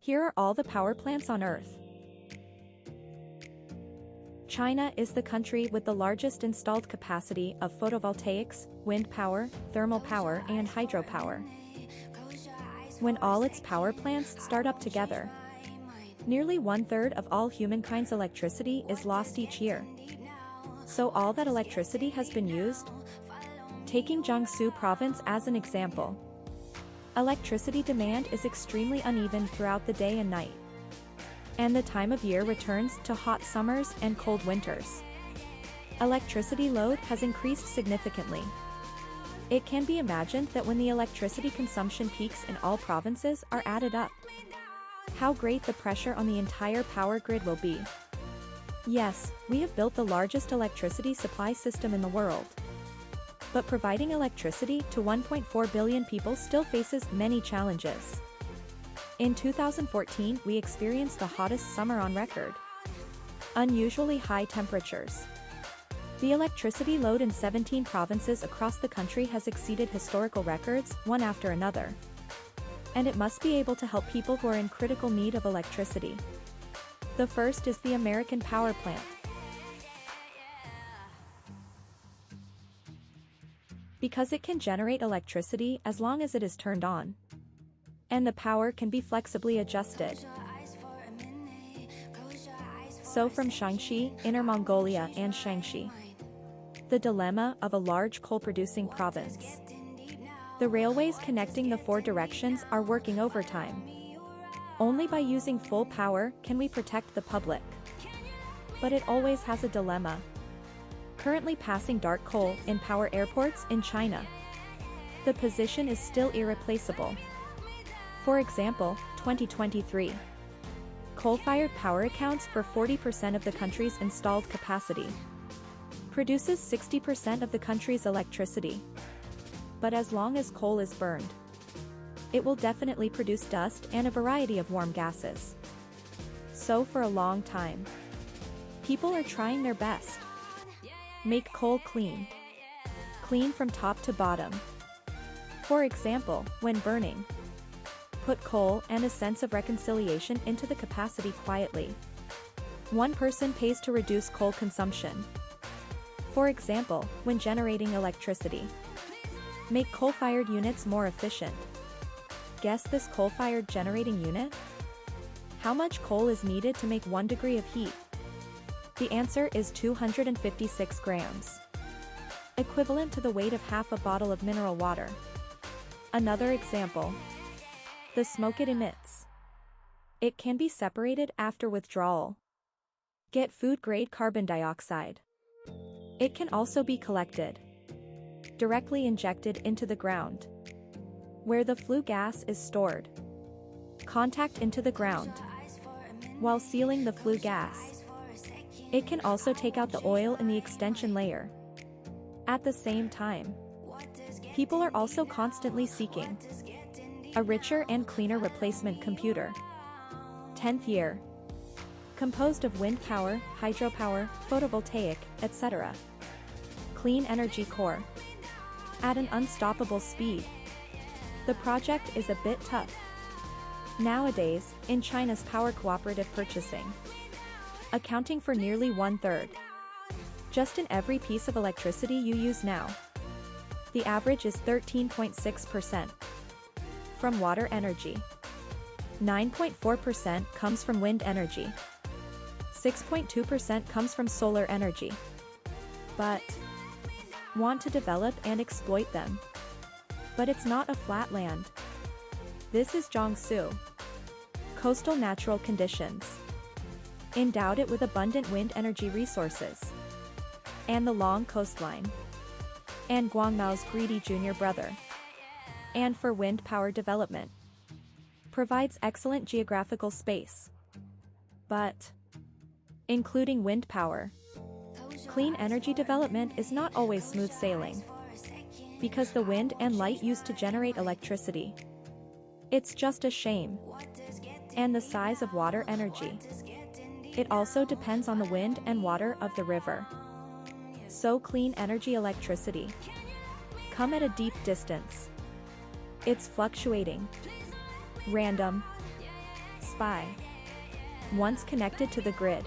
Here are all the power plants on Earth. China is the country with the largest installed capacity of photovoltaics, wind power, thermal power and hydropower. When all its power plants start up together, nearly 1/3 of all humankind's electricity is lost each year. So all that electricity has been used? Taking Jiangsu province as an example. Electricity demand is extremely uneven throughout the day and night. And the time of year returns to hot summers and cold winters. Electricity load has increased significantly. It can be imagined that when the electricity consumption peaks in all provinces are added up, how great the pressure on the entire power grid will be. Yes, we have built the largest electricity supply system in the world. But providing electricity to 1.4 billion people still faces many challenges. In 2014, we experienced the hottest summer on record. Unusually high temperatures. The electricity load in 17 provinces across the country has exceeded historical records, one after another. And it must be able to help people who are in critical need of electricity. The first is the American power plant. Because it can generate electricity as long as it is turned on. And the power can be flexibly adjusted. So from Shaanxi, Inner Mongolia and Shaanxi. The dilemma of a large coal-producing province. The railways connecting the four directions are working overtime. Only by using full power can we protect the public. But it always has a dilemma. Currently passing dark coal in power airports in China. The position is still irreplaceable. For example, 2023. Coal-fired power accounts for 40% of the country's installed capacity. Produces 60% of the country's electricity. But as long as coal is burned, it will definitely produce dust and a variety of warm gases. So for a long time, people are trying their best. Make coal clean. Clean from top to bottom. For example, when burning, put coal and a sense of reconciliation into the capacity quietly. One person pays to reduce coal consumption. For example, when generating electricity, make coal-fired units more efficient. Guess this coal-fired generating unit? How much coal is needed to make 1 degree of heat? The answer is 256 grams. Equivalent to the weight of half a bottle of mineral water. Another example. The smoke it emits. It can be separated after withdrawal. Get food-grade carbon dioxide. It can also be collected. Directly injected into the ground. Where the flue gas is stored. Contact into the ground. While sealing the flue gas. It can also take out the oil in the extension layer. At the same time, people are also constantly seeking a richer and cleaner replacement computer. 10th year. Composed of wind power, hydropower, photovoltaic, etc. Clean energy core. At an unstoppable speed. The project is a bit tough. Nowadays, in China's power cooperative purchasing, accounting for nearly 1/3. Just in every piece of electricity you use now. The average is 13.6%. From water energy. 9.4% comes from wind energy. 6.2% comes from solar energy. But want to develop and exploit them. But it's not a flat land. This is Jiangsu. Coastal natural conditions. Endowed it with abundant wind energy resources. And the long coastline. And Guangmao's greedy junior brother. And for wind power development. Provides excellent geographical space. But including wind power, clean energy development is not always smooth sailing. Because the wind and light used to generate electricity. It's just a shame. And the size of water energy. It also depends on the wind and water of the river. So clean energy electricity come at a deep distance. It's fluctuating, random, by. Once connected to the grid,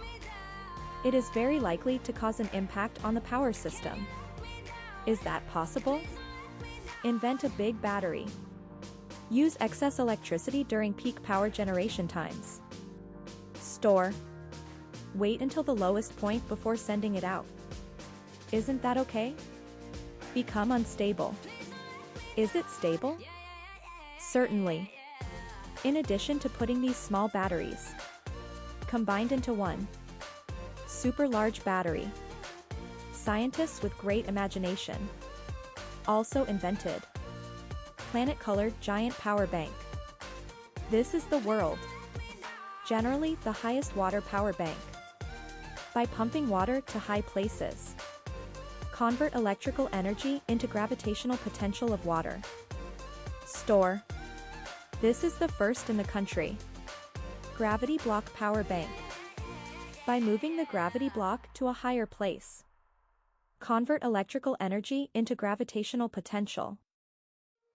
it is very likely to cause an impact on the power system. Is that possible? Invent a big battery. Use excess electricity during peak power generation times. Store. Wait until the lowest point before sending it out. Isn't that okay? Become unstable. Is it stable? Certainly. In addition to putting these small batteries combined into one super large battery, scientists with great imagination also invented planet-colored giant power bank. This is the world, generally the highest water power bank. By pumping water to high places, convert electrical energy into gravitational potential of water. Store. This is the first in the country. Gravity block power bank. By moving the gravity block to a higher place, convert electrical energy into gravitational potential.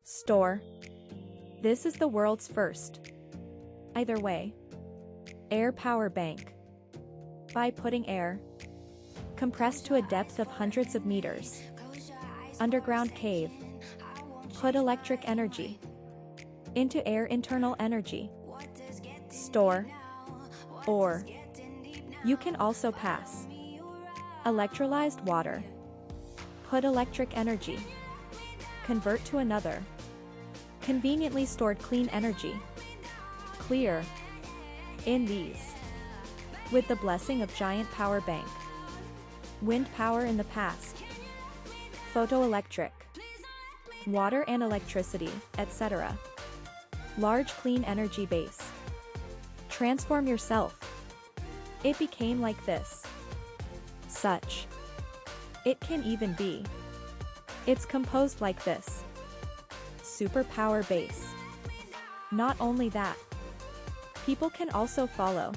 Store. This is the world's first. Either way. Air power bank. By putting air, compressed to a depth of hundreds of meters, underground cave, put electric energy into air internal energy. Store. Or you can also pass electrolyzed water, put electric energy, convert to another conveniently stored clean energy. Clear. In these, with the blessing of giant power bank, wind power in the past, photoelectric, water and electricity, etc. Large clean energy base. Transform yourself. It became like this. Such. It can even be. It's composed like this. Superpower base. Not only that, people can also follow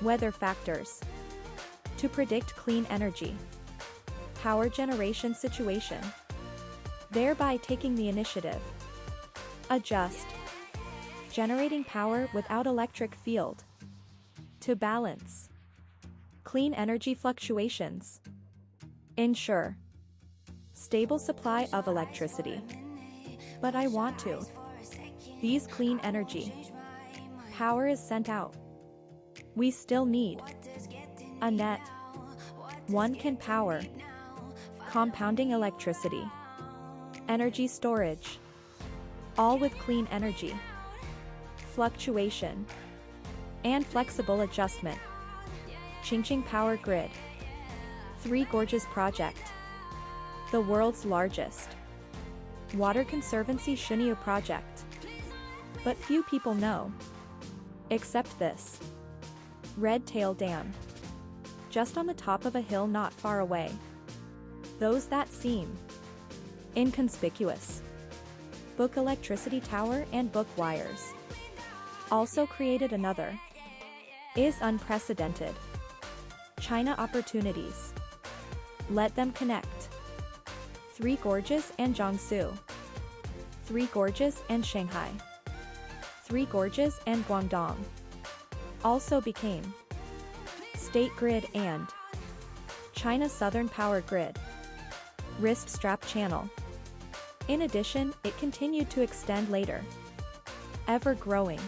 weather factors to predict clean energy power generation situation, thereby taking the initiative. Adjust. Generating power without electric field to balance clean energy fluctuations. Ensure stable supply of electricity. But I want to. These clean energy power is sent out. We still need a net. One can power compounding electricity, energy storage, all with clean energy, fluctuation, and flexible adjustment. Changing power grid. Three Gorges project. The world's largest water conservancy Shunyu project. But few people know. Except this. Red Tail Dam. Just on the top of a hill not far away. Those that seem inconspicuous. Book electricity tower and book wires. Also created another. Is unprecedented. China opportunities. Let them connect. Three Gorges and Jiangsu. Three Gorges and Shanghai. Three Gorges and Guangdong. Also became State Grid and China Southern Power Grid. Wrist strap channel. In addition, it continued to extend later. Ever growing.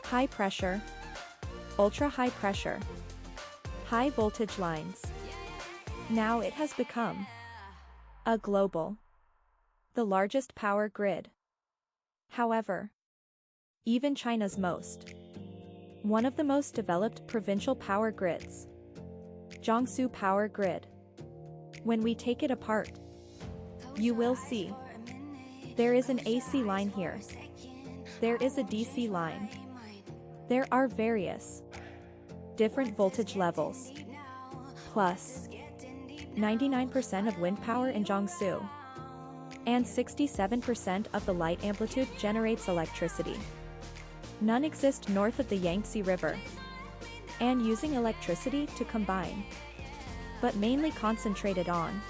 High pressure. Ultra high pressure. High voltage lines. Now it has become a global, the largest power grid. However, even China's one of the most developed provincial power grids, Jiangsu Power Grid. When we take it apart, you will see there is an AC line here. There is a DC line. There are various different voltage levels. Plus 99% of wind power in Jiangsu. And 67% of the light amplitude generates electricity. None exist north of the Yangtze River. And using electricity to combine. But mainly concentrated on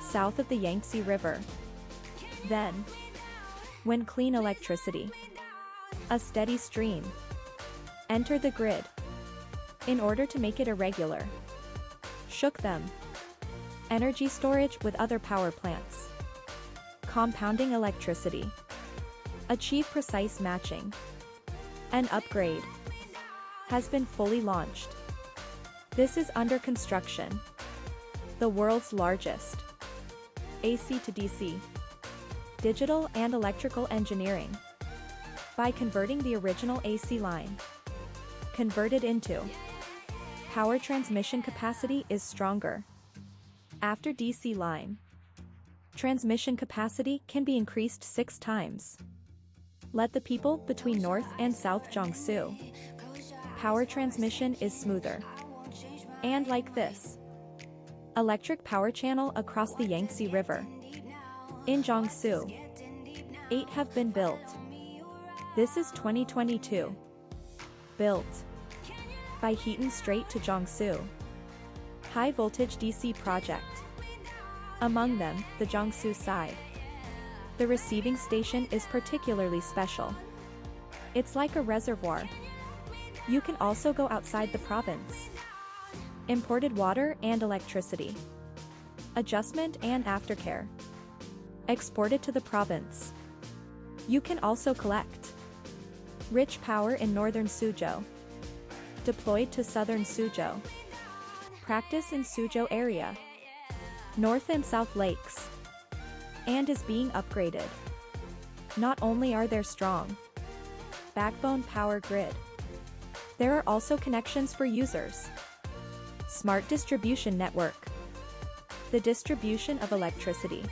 south of the Yangtze River. Then, when clean electricity A steady stream. Enter the grid. In order to make it irregular. Shook them. Energy storage with other power plants. Compounding electricity. Achieve precise matching. An upgrade has been fully launched. This is under construction. The world's largest AC to DC digital and electrical engineering. By converting the original AC line, converted into power transmission capacity is stronger. After DC line, transmission capacity can be increased 6 times. Let the people between North and South Jiangsu. Power transmission is smoother. And like this. Electric power channel across the Yangtze River. In Jiangsu. 8 have been built. This is 2022. Built by Heaton Strait to Jiangsu. High voltage DC project. Among them, the Jiangsu side. The receiving station is particularly special. It's like a reservoir. You can also go outside the province. Imported water and electricity. Adjustment and aftercare. Exported to the province. You can also collect. Rich power in northern Suzhou. Deployed to southern Suzhou. Practice in Suzhou area. North and South Lakes. And is being upgraded. Not only are there strong backbone power grid, there are also connections for users. Smart distribution network. The distribution of electricity.